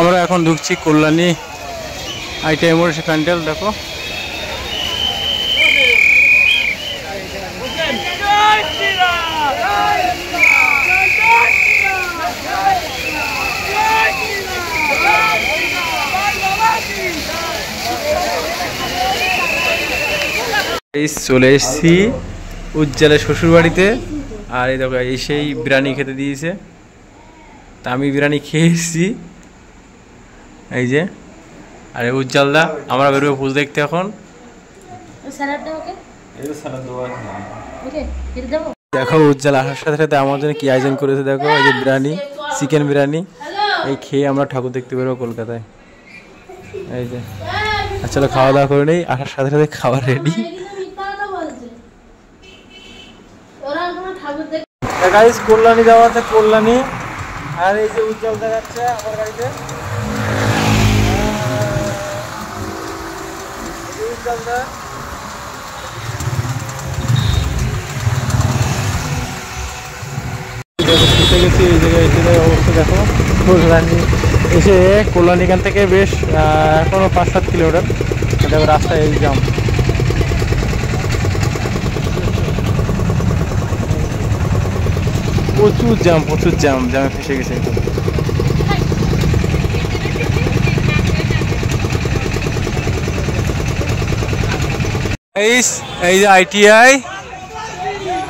আমরা এখন ঢুকছি কল্যাণী আইটিআই মোড় প্যান্ডেল। দেখো চলে এসেছি উজ্জ্বলের শ্বশুর বাড়িতে। আর এই দেখো এই সেই বিরিয়ানি খেতে দিয়েছে, তা আমি বিরিয়ানি খেয়ে এসেছি এই যে। আর উজ্জ্বলদা আমরা বেরোবো পুজো দেখতে এখন। দেখো উজ্জ্বল আসার সাথে সাথে আমার জন্য কি আয়োজন করেছে দেখো, এই যে বিরিয়ানি, চিকেন বিরিয়ানি। এই খেয়ে আমরা ঠাকুর দেখতে বেরোবো কলকাতায়। এই যে চলো খাওয়া দাওয়া করে নেই, আসার সাথে সাথে খাবার রেডি। গাইস কল্যাণী যাওয়া আছে, কল্যাণী। আর এই যে উজ্জ্বল দেখাচ্ছে আমার গাড়িতে উজ্জ্বলদা। ছুটে গেছি এই জায়গায়, এই জায়গায় অবস্থা দেখো। কল্যাণী এসে কল্যাণী এখান থেকে বেশ এখনো 5-7 কিলোমিটার। দেখো রাস্তায় এই জাম, প্রচুর জ্যাম, প্রচুর জ্যাম, জ্যামে ফেসে গেছে। এই যে আইটিআই,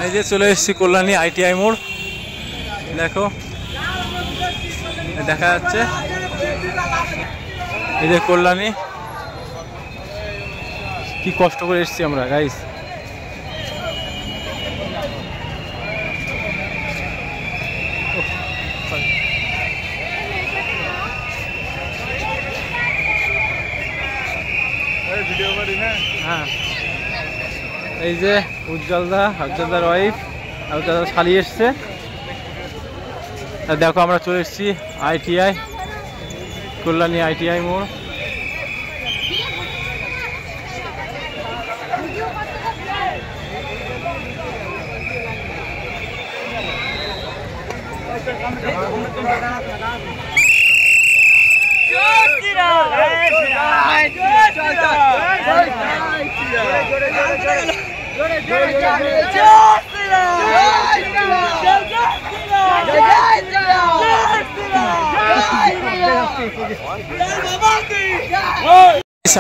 এই যে চলে এসেছি কল্যাণী আইটিআই মোড়। দেখো দেখা যাচ্ছে এই যে কল্যাণী। কি কষ্ট করে এসেছি আমরা গাইস। হ্যাঁ এই যে উজ্জ্বলদা, উজ্জ্বলদার ওয়াইফ, উজ্জ্বলদার শালি এসছে। দেখো আমরা চলে এসেছি আইটিআই, কল্যাণী আইটিআই মোড়।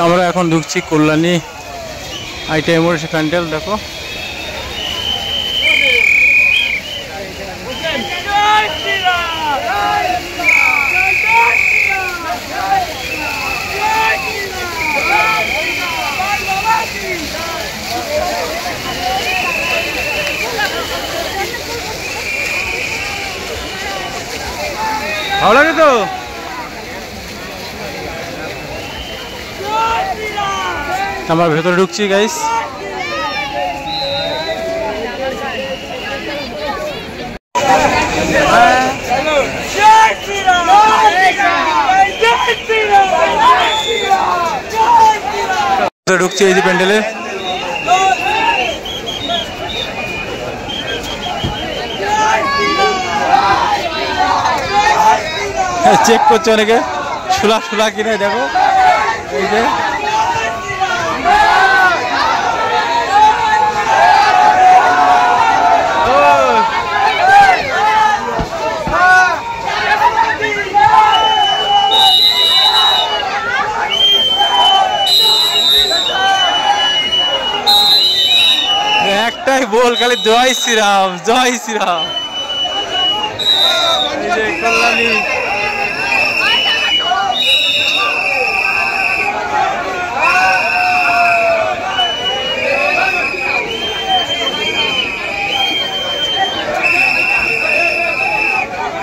আমরা এখন ঢুকছি কল্যাণী আইটিআই মোড় প্যান্ডেল। দেখো ভালো লাগে তো। আমরা ভেতরে ঢুকছি গাইস। ঢুকছি এই যে প্যান্ডেলে। চেক করছে অনেকে শুলা শুলা কিনে। দেখো এই যে একটাই বল খালি, জয় শ্রীরাম, জয় শ্রীরাম। এই যে কল্যাণী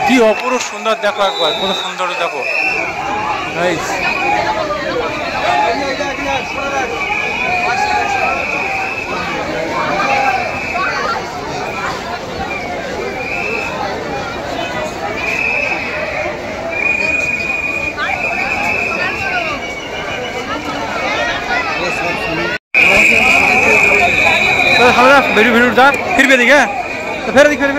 কি অপরূপ সুন্দর। দেখো একবার কত সুন্দর। দেখো वीडियो वीडियो उठा फिर भी दिखे तो फिर दिख फिर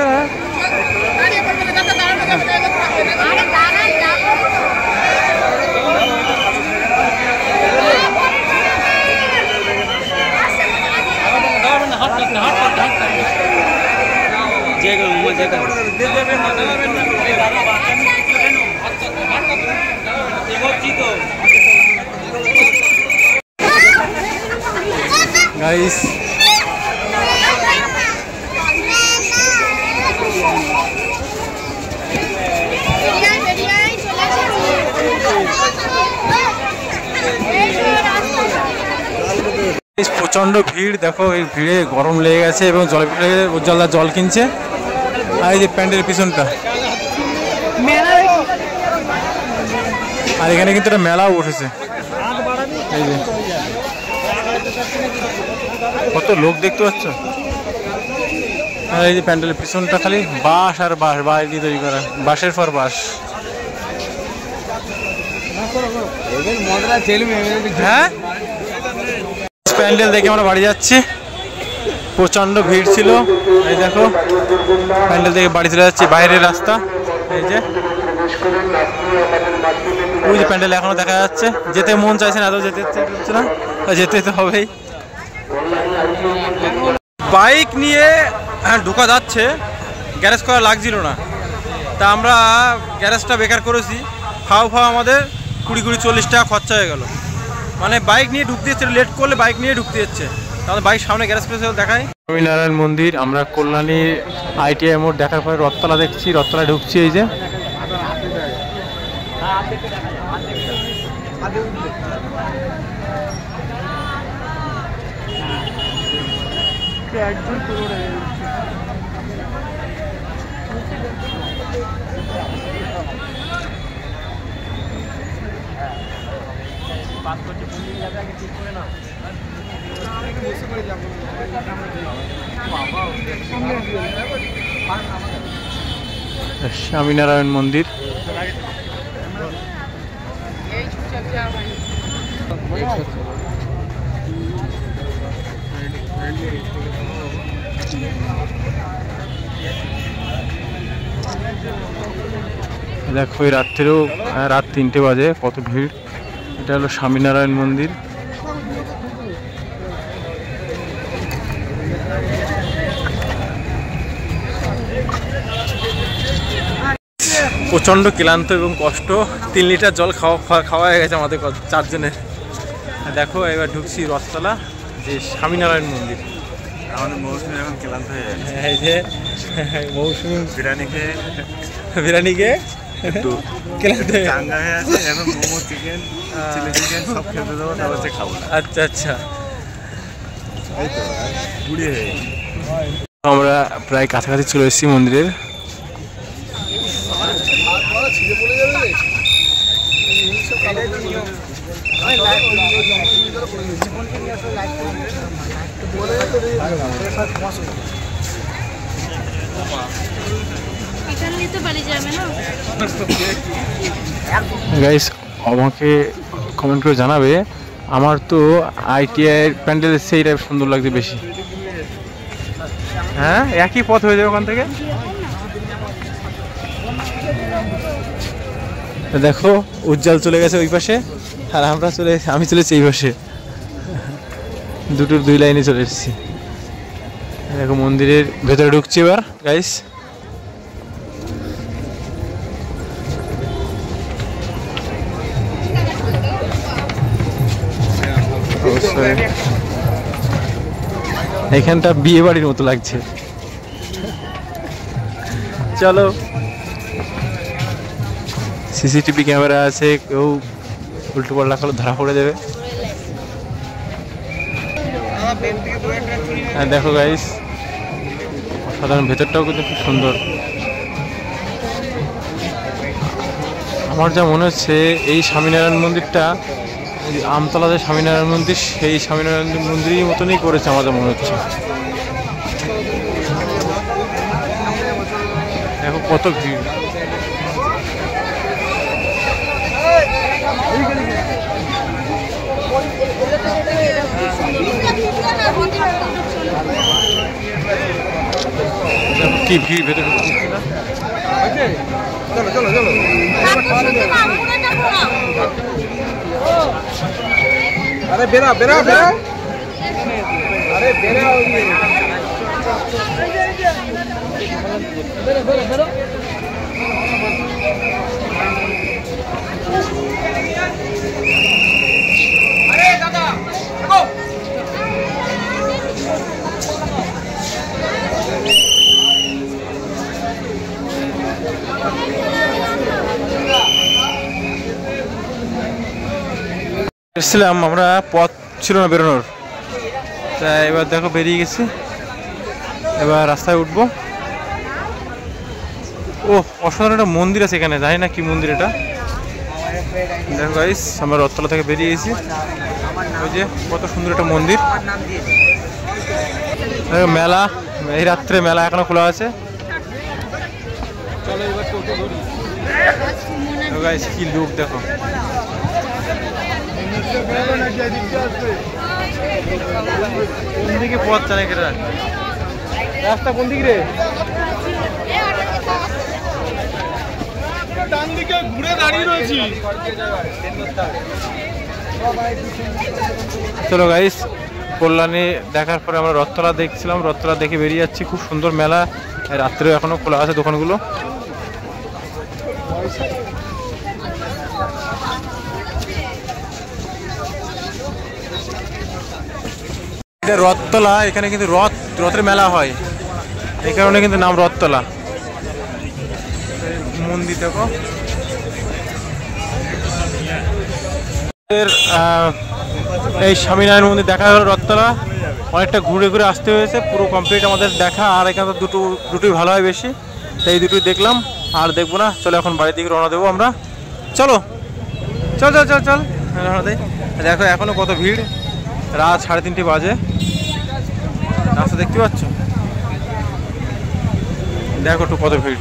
গাইস। প্রচন্ড ভিড়, দেখো এই ভিড়ে গরম লেগে গেছে এবং উজ্জ্বলদা জল কিনছে। আর এই যে প্যান্ডেলের পিছনটা, আর এখানে কিন্তু একটা মেলাও উঠেছে। এই যে কত লোক দেখতে পাচ্ছ। আর এই যে প্যান্ডেলের পিছনটা খালি বাঁশ আর বাঁশ, বাঁশ দিয়ে তৈরি করা, বাঁশের পর বাঁশ। হ্যাঁ, প্যান্ডেল দেখে আমরা বাড়ি যাচ্ছি। প্রচন্ড ভিড় ছিল। এই দেখো প্যান্ডেল থেকে বাড়ি চলে যাচ্ছি, বাইরের রাস্তা। এই যে ওই যে প্যান্ডেল এখনো দেখা যাচ্ছে। যেতে মন চাইছে না, যেতে হচ্ছে না, যেতে তো হবেই। বাইক নিয়ে ঢোকা যাচ্ছে, গ্যারেজ করা লাগছিল না, তা আমরা গ্যারেজটা বেকার করেছি। ফাও আমাদের 20-40 টাকা খরচা হয়ে গেল। মানে বাইক নিয়ে ঢুকতে যাচ্ছে, লেট করলে বাইক নিয়ে ঢুকতে যাচ্ছে, তাহলে বাইক সামনে গ্যারেজ করে দেখাই। স্বামীনারায়ণ মন্দির, আমরা কল্যাণী ITI মোড় দেখার পরে রথতলা দেখছি, রথতলা ঢুকছি। এই যে স্বামীনারায়ণ মন্দির। দেখো এই রাত্রেও, রাত 3টে বাজে, কত ভিড়। এটা হলো স্বামীনারায়ণ মন্দির। প্রচণ্ড ক্লান্ত এবং কষ্ট, 3 লিটার জল খাওয়া হয়ে গেছে আমাদের 4 জনের। দেখো এবার ঢুকছি রথতলা, যে স্বামীনারায়ণ মন্দির। আমাদের মৌসুমি এখন ক্লান্ত হয়ে গেছে। এই যে মৌসুমি বিরিয়ানি খেয়ে একটু ক্লান্ত চাঙ্গা হয়ে আছে। এখন মোমো, চিকেন, চিলি চিকেন সব খেতে দেবো, তারপর হচ্ছে খাবো না। আচ্ছা আচ্ছা, এই তো বুড়ি হয়ে গেছে। আমরা প্রায় কাছাকাছি চলে এসেছি মন্দিরের। গাইস, আমাকে কমেন্ট করে জানাবে, আমার তো ITI প্যান্ডেল সেই টাইপ সুন্দর লাগছে বেশি। হ্যাঁ, একই পথ হয়ে যাবে ওখান থেকে। দেখো উজ্জ্বল চলে গেছে ওই পাশে, আর আমি চলেছি এই পাশে, দুটোর 2 লাইনে চলে এসেছি। দেখো মন্দিরের ভেতরে ঢুকছি এবার গাইস। এখানটা বিয়ে বাড়ির মতো লাগছে। চলো, CCTV ক্যামেরা আছে, কেউ উল্টো পাল্টা করলে ধরা পড়ে যাবে। হ্যাঁ দেখো গাইস, সাধারণ ভেতরটাও কিন্তু খুব সুন্দর। আমার যা মনে হচ্ছে এই স্বামীনারায়ণ মন্দিরটা, আমতলা যে স্বামীনারায়ণ মন্দির, সেই স্বামীনারায়ণ মন্দিরের মতনই করেছে আমাদের মনে হচ্ছে। দেখো কত ভিড়। কি ভিড় ভেতরে। চলো চলো চলো, আরে বেরা বেরা বেরা, আরে বেরা বেরো বেরো বেরো। আরে দাদা এসেছিলাম আমরা, পথ ছিল না বেরোনোর, তা এবার দেখো বেরিয়ে গেছি, এবার রাস্তায় উঠবো। ও অসাধারণ একটা মন্দির আছে এখানে, জানি না কি মন্দির এটা। দেখো গাইস, আমরা রথতলা থেকে বেরিয়ে গেছি, ওই যে কত সুন্দর একটা মন্দির। মেলা, এই রাত্রে মেলা এখনো খোলা আছে। গাইস কি লোক দেখো, কোন দিকে পথ জানে কেটা, রাস্তা কোন দিকে রে? ডান দিকে ঘুরে দাঁড়িয়ে রয়েছি। চলো গাইস, কল্যাণী দেখার পরে আমরা রথতলা দেখছিলাম, রথতলা দেখে বেরিয়ে যাচ্ছি। খুব সুন্দর মেলা, রাত্রেও এখনো খোলা আছে দোকানগুলো। এটা রথতলা, এখানে কিন্তু রথের মেলা হয়, এই কারণে কিন্তু নাম রথতলা। মন্দির দেখো, এই স্বামীনারায়ণ মন্দির দেখা হলো রথতলা। অনেকটা ঘুরে ঘুরে আসতে হয়েছে, পুরো কমপ্লিট আমাদের দেখা। আর এখানে তো দুটোই ভালো হয় বেশি, তাই দুটোই দেখলাম, আর দেখবো না। চলো এখন বাড়ির দিকে রওনা দেবো আমরা। চলো চল চল চল চল রওনা দেই। দেখো এখনো কত ভিড়, রাত 3:30 বাজে। রাস্তা দেখতে পাচ্ছ, দেখো একটু কত ভিড়।